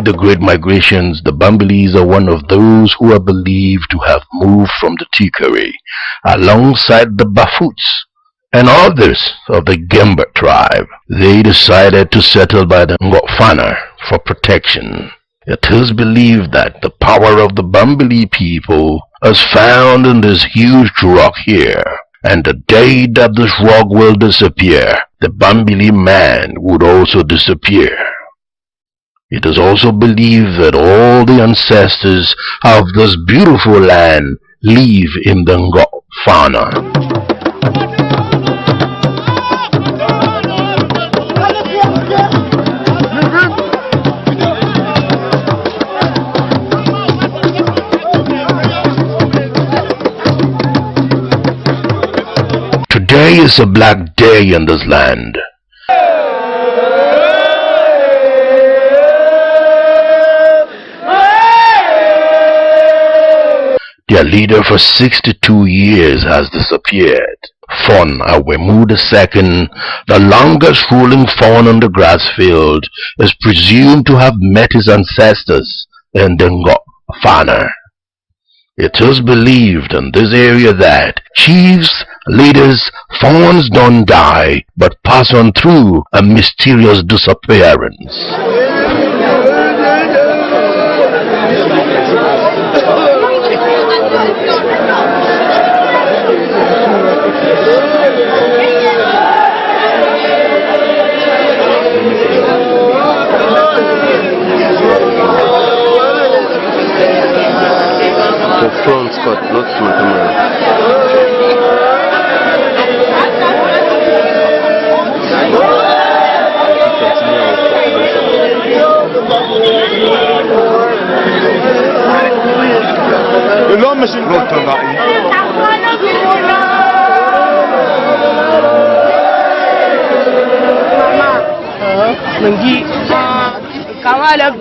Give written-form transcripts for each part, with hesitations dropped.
the Great Migrations, the Bambilis are one of those who are believed to have moved from the Tikari alongside the Bafuts and others of the Gemba tribe. They decided to settle by the Ngofana for protection. It is believed that the power of the Bambili people is found in this huge rock here, and the day that this rock will disappear, the Bambili man would also disappear. It is also believed that all the ancestors of this beautiful land live in the Ngofana. Today is a black day in this land. Their leader for 62 years has disappeared. Fon Awemu II, the longest ruling fawn on the grass field, is presumed to have met his ancestors in the Ngofana. It is believed in this area that chiefs, leaders, fawns don't die but pass on through a mysterious disappearance. The front cut, not my camera.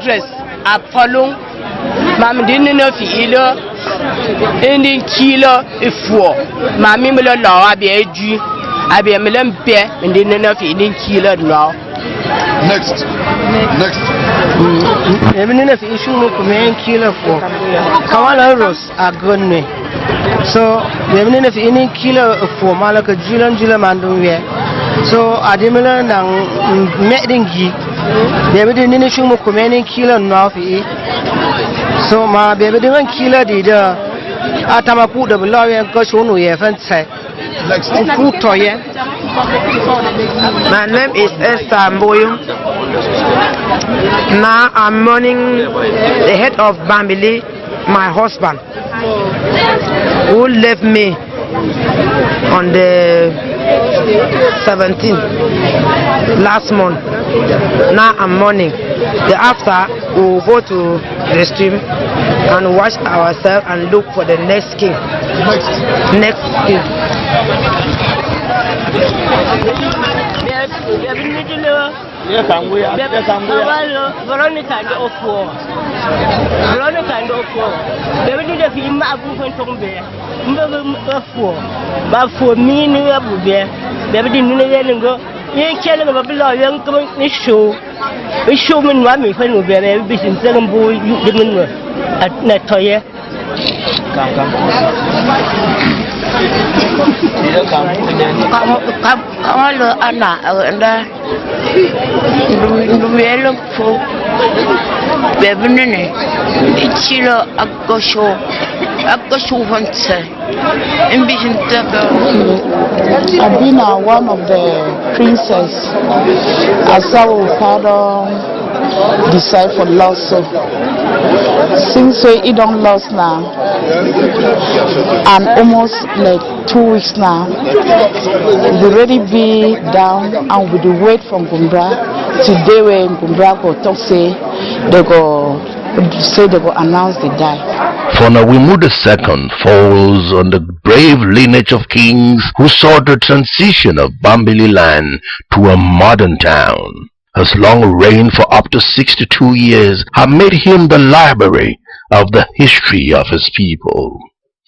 Dress a follow Mam didn't know if you ending kilo if for Mammy Miller law, I be a G, I be a million bear and didn't know if you didn't kill it now. Next. Even if you should command killer for Kawana Rose are good. So, even if you didn't kill for Malaka Julian Mandu. So, I didn't know Medingi. Baby didn't show me commanding killer now. So, my baby didn't kill the Atamapu the lawyer and Goshunu, you haven't said. My name is Esther Mboyo. Now I'm mourning the head of Bambili, my husband, who left me on the 17th last month. Now I'm mourning. The after we'll go to the stream and wash ourselves and look for the next king. Next king. I've been one of the princess. I saw father decide for loss. Since he don't lost now, and almost like 2 weeks now, we already be down and we do wait from Gumbra. Today when Gumbra go talk say they go announce the die. For N.W.Region II falls on the brave lineage of kings who saw the transition of Bambili land to a modern town. His long reign for up to 62 years have made him the library of the history of his people.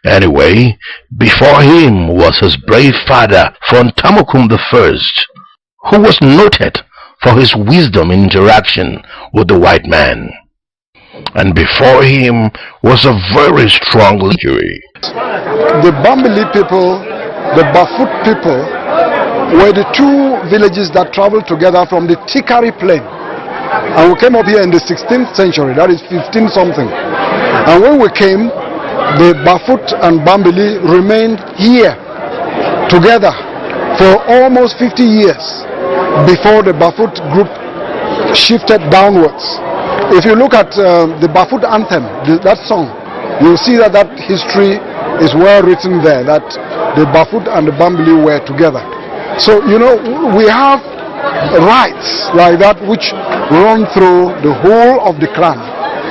Anyway, before him was his brave father, Fontamukum I, who was noted for his wisdom in interaction with the white man. and before him was a very strong injury. The Bambili people, the Bafut people, were the two villages that traveled together from the Tikari plain. And we came up here in the 16th century, that is 15 something. And when we came, the Bafut and Bambili remained here together for almost 50 years before the Bafut group shifted downwards. If you look at the Bafut anthem, that song, you'll see that that history is well written there, that the Bafut and the Bambili were together. So, you know, we have rights like that which run through the whole of the clan.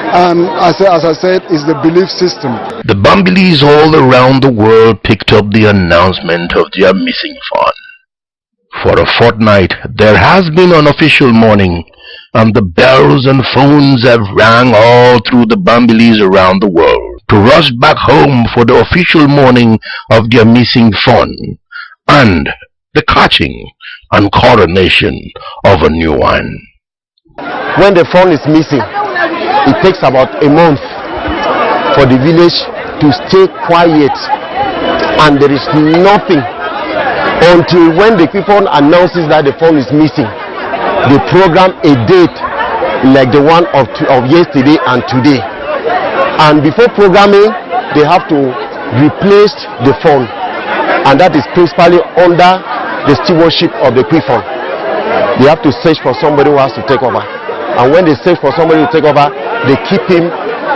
And as I said, is the belief system. The Bambilis all around the world picked up the announcement of their missing fawn. For a fortnight, there has been an official mourning, and the bells and phones have rang all through the Bambilis around the world to rush back home for the official mourning of their missing fawn and the catching and coronation of a new one. When the fawn is missing, it takes about a month for the village to stay quiet, and there is nothing until when the people announces that the fawn is missing. They program a date like the one of yesterday and today, and before programming they have to replace the fawn, and that is principally under the stewardship of the Kwifon. They have to search for somebody who has to take over, and when they search for somebody to take over, they keep him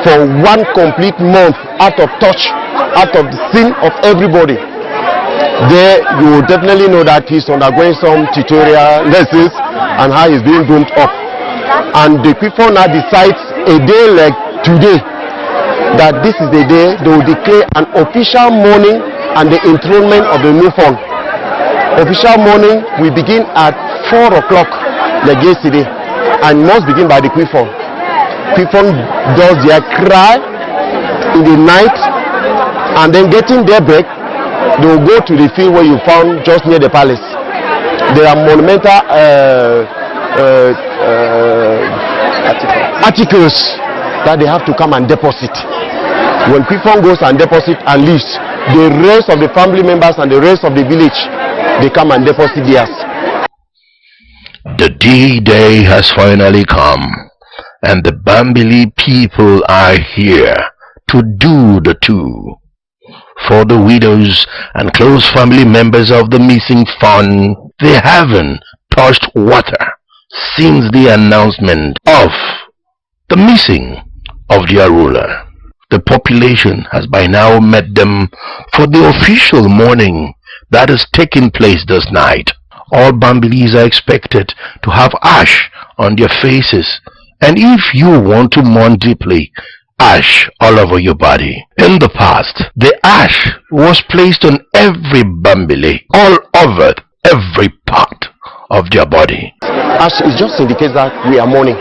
for 1 complete month out of touch, out of the scene of everybody. There you will definitely know that he's undergoing some tutorial lessons and how he's being groomed up. And the people now decides a day like today that this is the day they will declare an official mourning and the enthronement of the new fawn. Official mourning will begin at 4 o'clock like yesterday, and must begin by the Kwifon. Kwifon does their cry in the night, and then getting their break, they will go to the field where you found just near the palace. There are monumental articles that they have to come and deposit. When Kwifon goes and deposit and leaves, the rest of the family members and the rest of the village, they come and deposit theirs. The D-Day has finally come, and the Bambili people are here to do the two. For the widows and close family members of the missing fawn, they haven't touched water since the announcement of the missing of their ruler. The population has by now met them for the official mourning that is taking place this night. All Bambilis are expected to have ash on their faces, and if you want to mourn deeply, ash all over your body. In the past, the ash was placed on every Bambili, all over every part of their body. Ash is just indicates that we are mourning.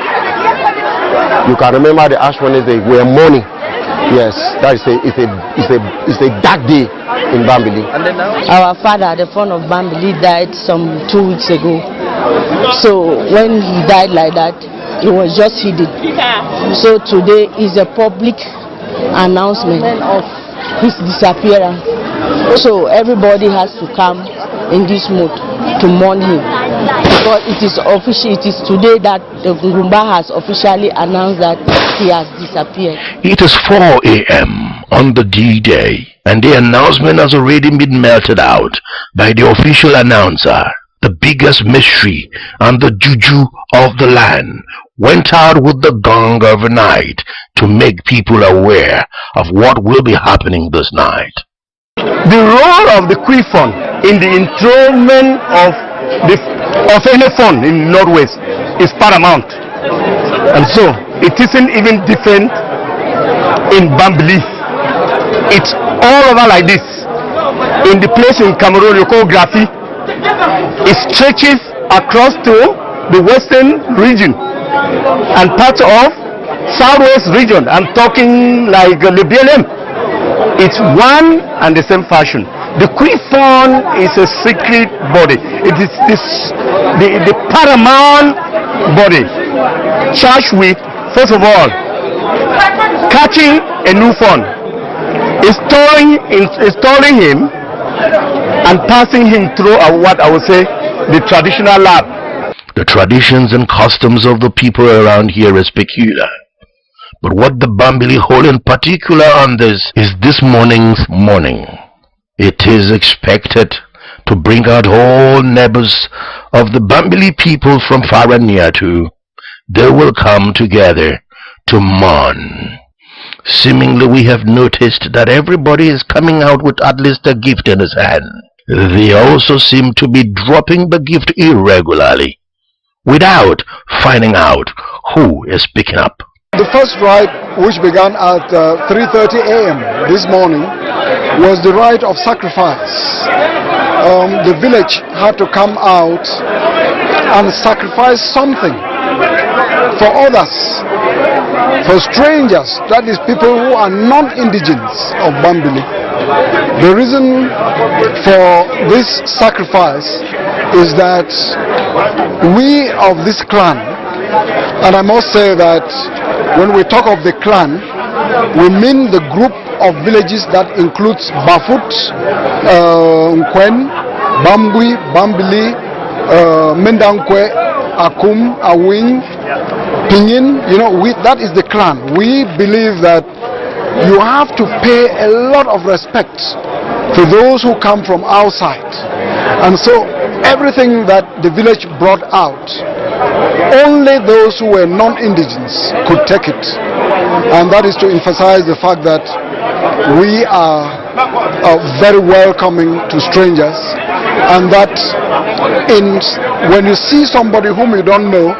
You can remember the Ash Wednesday, we are mourning. Yes, that is it's a dark day in Bambili. And then now? Our father, the son of Bambili, died some 2 weeks ago. So when he died like that, it was just hidden. So today is a public announcement of his disappearance. So everybody has to come in this mood to mourn him, because it is official. It is today that the Ngumba has officially announced that he has disappeared. It is 4 a.m. on the D-Day, and the announcement has already been melted out by the official announcer. The biggest mystery and the juju of the land went out with the gong overnight to make people aware of what will be happening this night. The role of the Kwifon in the enthronement of any fawn in the Northwest is paramount, and so it isn't even different in Bambili. It's all over like this. In the place in Cameroon you call Grafi, it stretches across to the western region and part of southwest region. I'm talking like Libyan. It's one and the same fashion. The Kwifon is a secret body. It is the paramount body, charged with, first of all, catching a new fawn, installing him and passing him through what I would say the traditional lab. The traditions and customs of the people around here is peculiar. But what the Bambili hold in particular on this is this morning's mourning. It is expected to bring out all neighbors of the Bambili people from far and near too. They will come together to mourn. Seemingly we have noticed that everybody is coming out with at least a gift in his hand. They also seem to be dropping the gift irregularly, without finding out who is picking up. The first rite, which began at 3:30 a.m. this morning, was the rite of sacrifice. The village had to come out and sacrifice something for others, for strangers, that is people who are non-indigenous of Bambili. The reason for this sacrifice is that we of this clan, and I must say that when we talk of the clan, we mean the group of villages that includes Bafut, Nkwen, Bambui, Bambili, Mendankwe, Akum, Awing, Pinyin. You know, that is the clan. We believe that you have to pay a lot of respect to those who come from outside. And so everything that the village brought out, only those who were non-indigenous could take it. And that is to emphasize the fact that we are very welcoming to strangers, and that when you see somebody whom you don't know,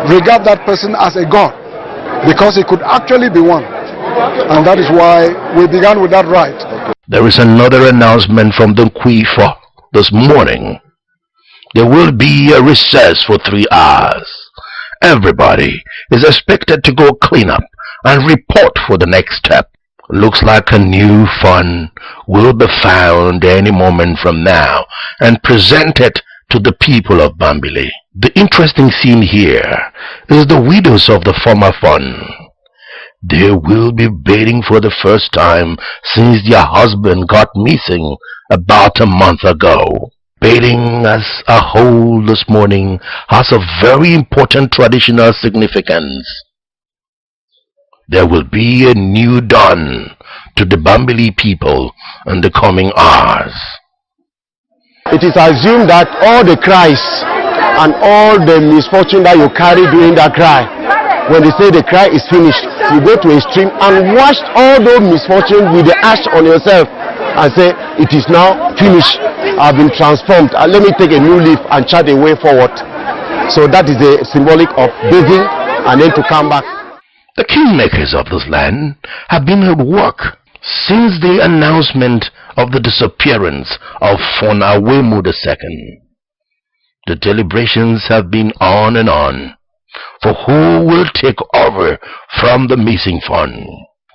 regard that person as a god, because he could actually be one. And that is why we began with that rite. There is another announcement from the Nkwifa this morning. There will be a recess for 3 hours. Everybody is expected to go clean up and report for the next step. Looks like a new fund will be found any moment from now and presented to the people of Bambili. The interesting scene here is the widows of the former fund. They will be bathing for the first time since their husband got missing about a month ago. Bathing as a whole this morning has a very important traditional significance. There will be a new dawn to the Bambili people in the coming hours. It is assumed that all the cries and all the misfortune that you carry during that cry, when they say the cry is finished, you go to a stream and wash all those misfortune with the ash on yourself and say, it is now finished, I've been transformed, let me take a new leaf and chart a way forward. So that is the symbolic of bathing and then to come back. The kingmakers of this land have been at work since the announcement of the disappearance of Fon Awemu II. The deliberations have been on and on for who will take over from the missing Fon.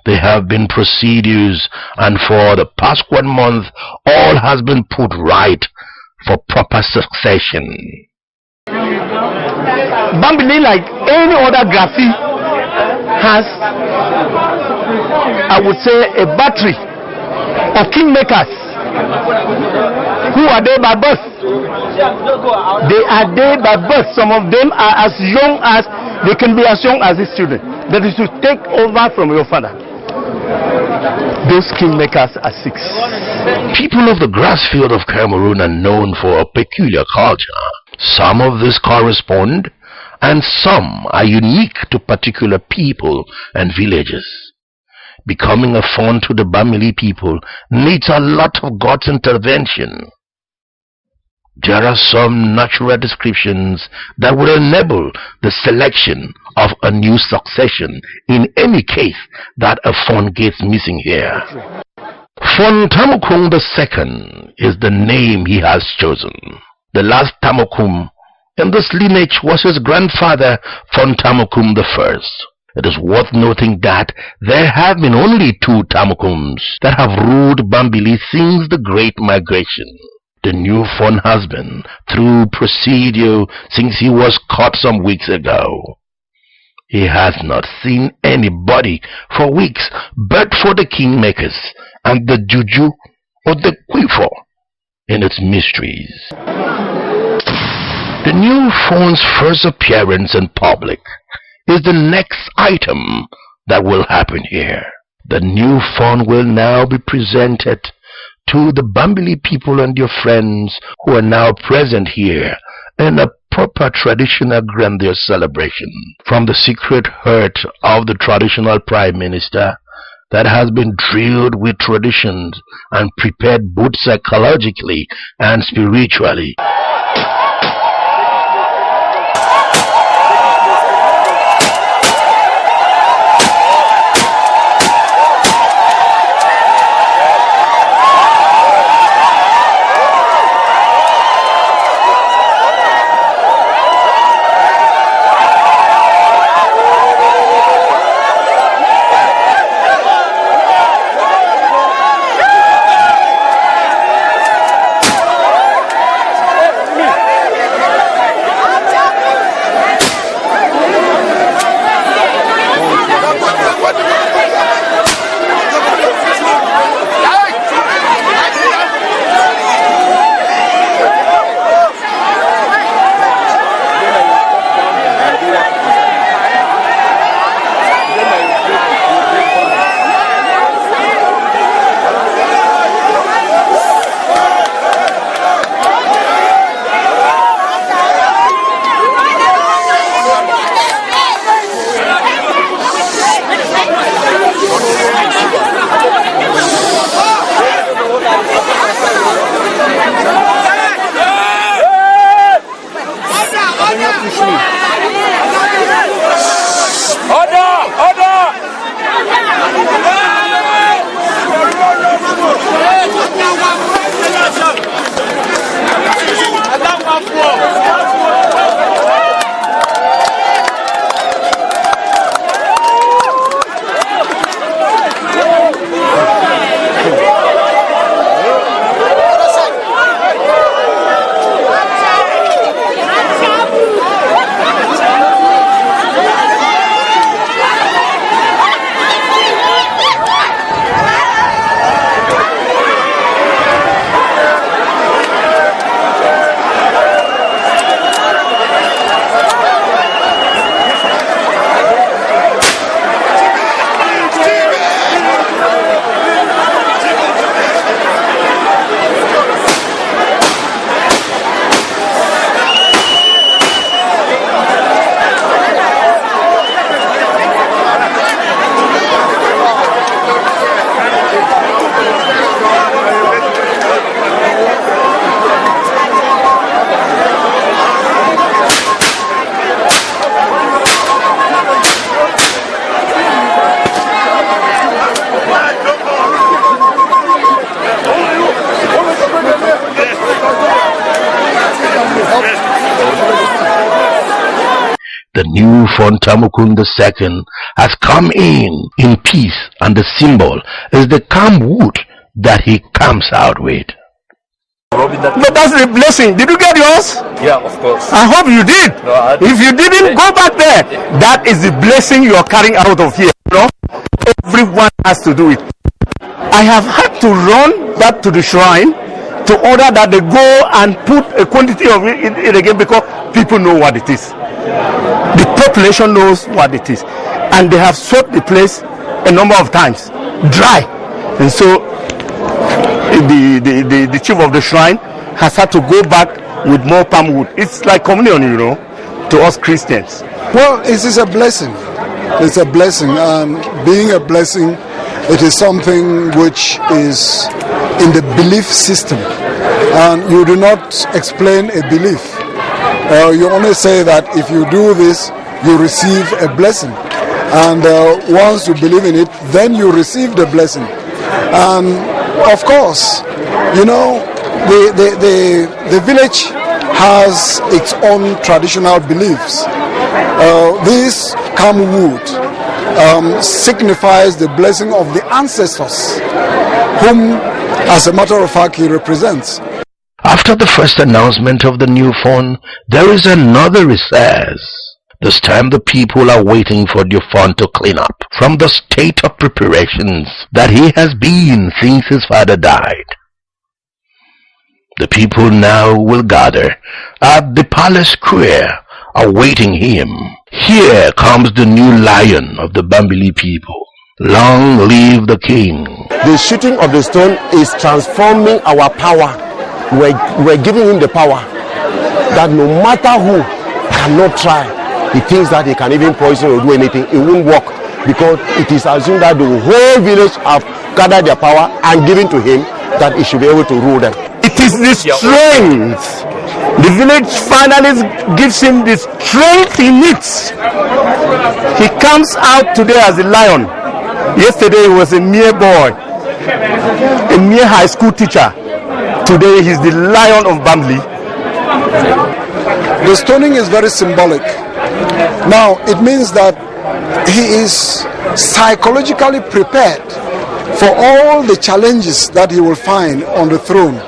There have been procedures, and for the past 1 month all has been put right for proper succession. Bambili, like any other graffiti, has, I would say, a battery of kingmakers who are there by birth. They are there by birth. Some of them are as young as, they can be as young as these children. That is to take over from your father. Those kingmakers are 6. People of the grass field of Cameroon are known for a peculiar culture. Some of this correspond, and some are unique to particular people and villages. Becoming a fond to the Bambili people needs a lot of God's intervention. There are some natural descriptions that will enable the selection of a new succession in any case that a fond gets missing here. Fon Tamukum II is the name he has chosen. The last Tamukum in this lineage was his grandfather, Fon Tamukum I. It is worth noting that there have been only 2 Tamukums that have ruled Bambili since the Great Migration. The new Fon has been through procedure since he was caught some weeks ago. He has not seen anybody for weeks but for the Kingmakers and the juju or the quiver in its mysteries. The new phone's first appearance in public is the next item that will happen here. The new phone will now be presented to the Bambili people and their friends who are now present here in a proper traditional grandeur celebration. From the secret heart of the traditional Prime Minister that has been drilled with traditions and prepared both psychologically and spiritually. The new Fontamukun II has come in peace, and the symbol is the calm wood that he comes out with. But that's the blessing. Did you get yours? Yeah, of course. I hope you did. No, if you didn't, go back there. That is the blessing you are carrying out of here. You know? Everyone has to do it. I have had to run back to the shrine to order that they go and put a quantity of it again, because people know what it is. The population knows what it is. And they have swept the place a number of times dry. And so the chief of the shrine has had to go back with more palm wood. It's like communion, you know, to us Christians. Well, it is a blessing. It's a blessing. Being a blessing, it is something which is in the belief system. And you do not explain a belief. You only say that if you do this, you receive a blessing. And once you believe in it, then you receive the blessing. And of course, you know, the village has its own traditional beliefs. This calm wood signifies the blessing of the ancestors, whom, as a matter of fact, he represents. After the first announcement of the new phone, there is another recess. This time the people are waiting for the fund to clean up from the state of preparations that he has been since his father died. The people now will gather at the palace square awaiting him. Here comes the new lion of the Bambili people. Long live the king. The shooting of the stone is transforming our power. We're giving him the power that no matter who cannot try, he thinks that he can even poison or do anything, it won't work, because it is assumed that the whole village have gathered their power and given to him, that he should be able to rule them. It is the strength. The village finally gives him the strength he needs. He comes out today as a lion. Yesterday he was a mere boy, a mere high school teacher. Today he's the lion of Bambili. The stoning is very symbolic. Now, it means that he is psychologically prepared for all the challenges that he will find on the throne,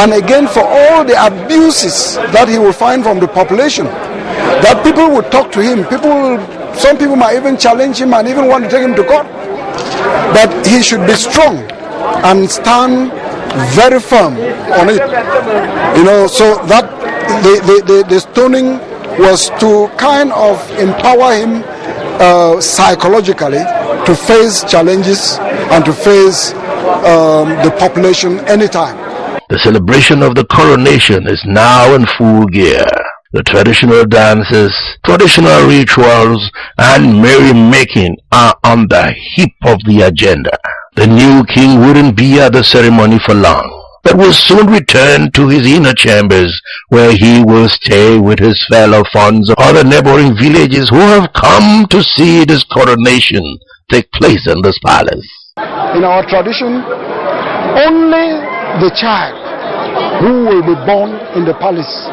and again for all the abuses that he will find from the population, that people will talk to him. Some people might even challenge him and even want to take him to court. But he should be strong and stand very firm on it. So that the stoning was to kind of empower him psychologically to face challenges and to face the population anytime. The celebration of the coronation is now in full gear. The traditional dances, traditional rituals, and merrymaking are on the hip of the agenda. The new king wouldn't be at the ceremony for long, but will soon return to his inner chambers, where he will stay with his fellow funds of other neighboring villages who have come to see this coronation take place in this palace. In our tradition, only the child who will be born in the palace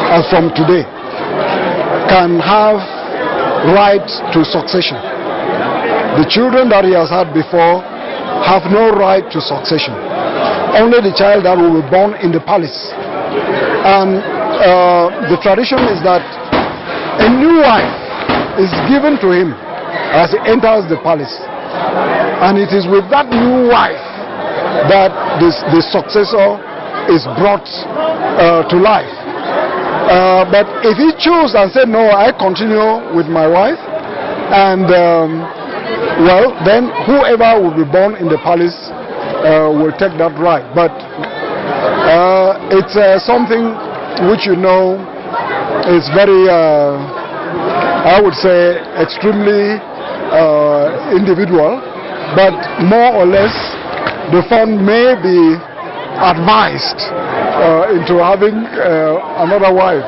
as from today can have right to succession. The children that he has had before have no right to succession. Only the child that will be born in the palace. And the tradition is that a new wife is given to him as he enters the palace, and it is with that new wife that the successor is brought to life. But if he chooses and said, no, I continue with my wife, and well, then whoever will be born in the palace will take that right. But it's something which is very, I would say, extremely individual, but more or less the fund may be advised into having another wife,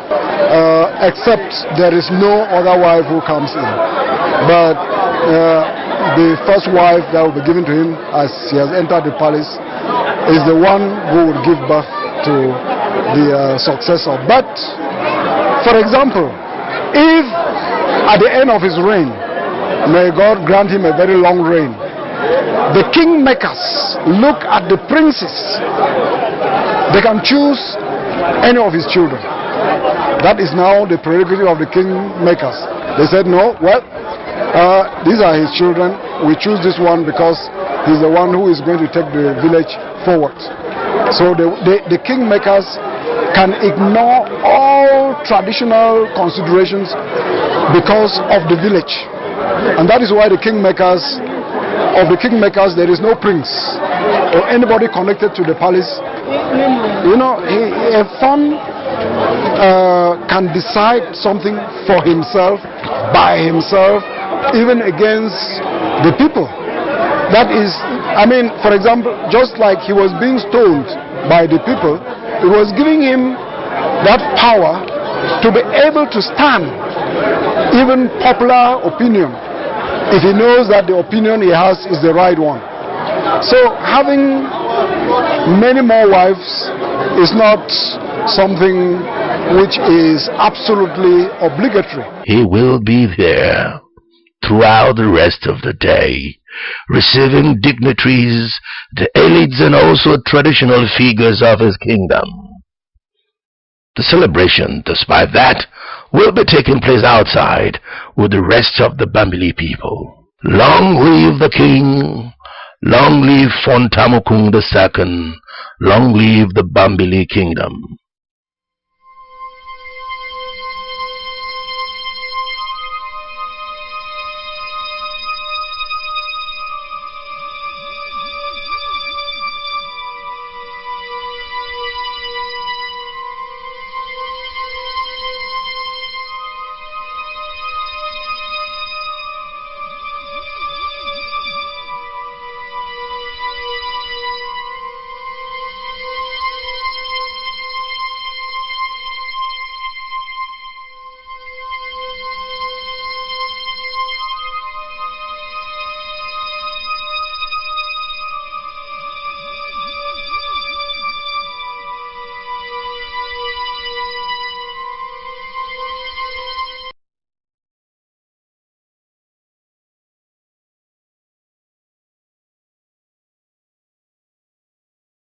except there is no other wife who comes in. But the first wife that will be given to him as he has entered the palace is the one who will give birth to the successor. But, for example, if at the end of his reign, may God grant him a very long reign, the kingmakers look at the princes, they can choose any of his children. That is now the prerogative of the kingmakers. They said, no, well, these are his children. We choose this one because he's the one who is going to take the village forward. So the kingmakers can ignore all traditional considerations because of the village. And that is why of the kingmakers, there is no prince or anybody connected to the palace. A fund can decide something for himself, by himself, even against the people. That is, for example, just like he was being stoned by the people, it was giving him that power to be able to stand even popular opinion, if he knows that the opinion he has is the right one. So having many more wives is not something which is absolutely obligatory. He will be there throughout the rest of the day, receiving dignitaries, the elites, and also traditional figures of his kingdom. The celebration, despite that, will be taking place outside with the rest of the Bambili people. Long live the king, long live Fontamukung II, long live the Bambili kingdom.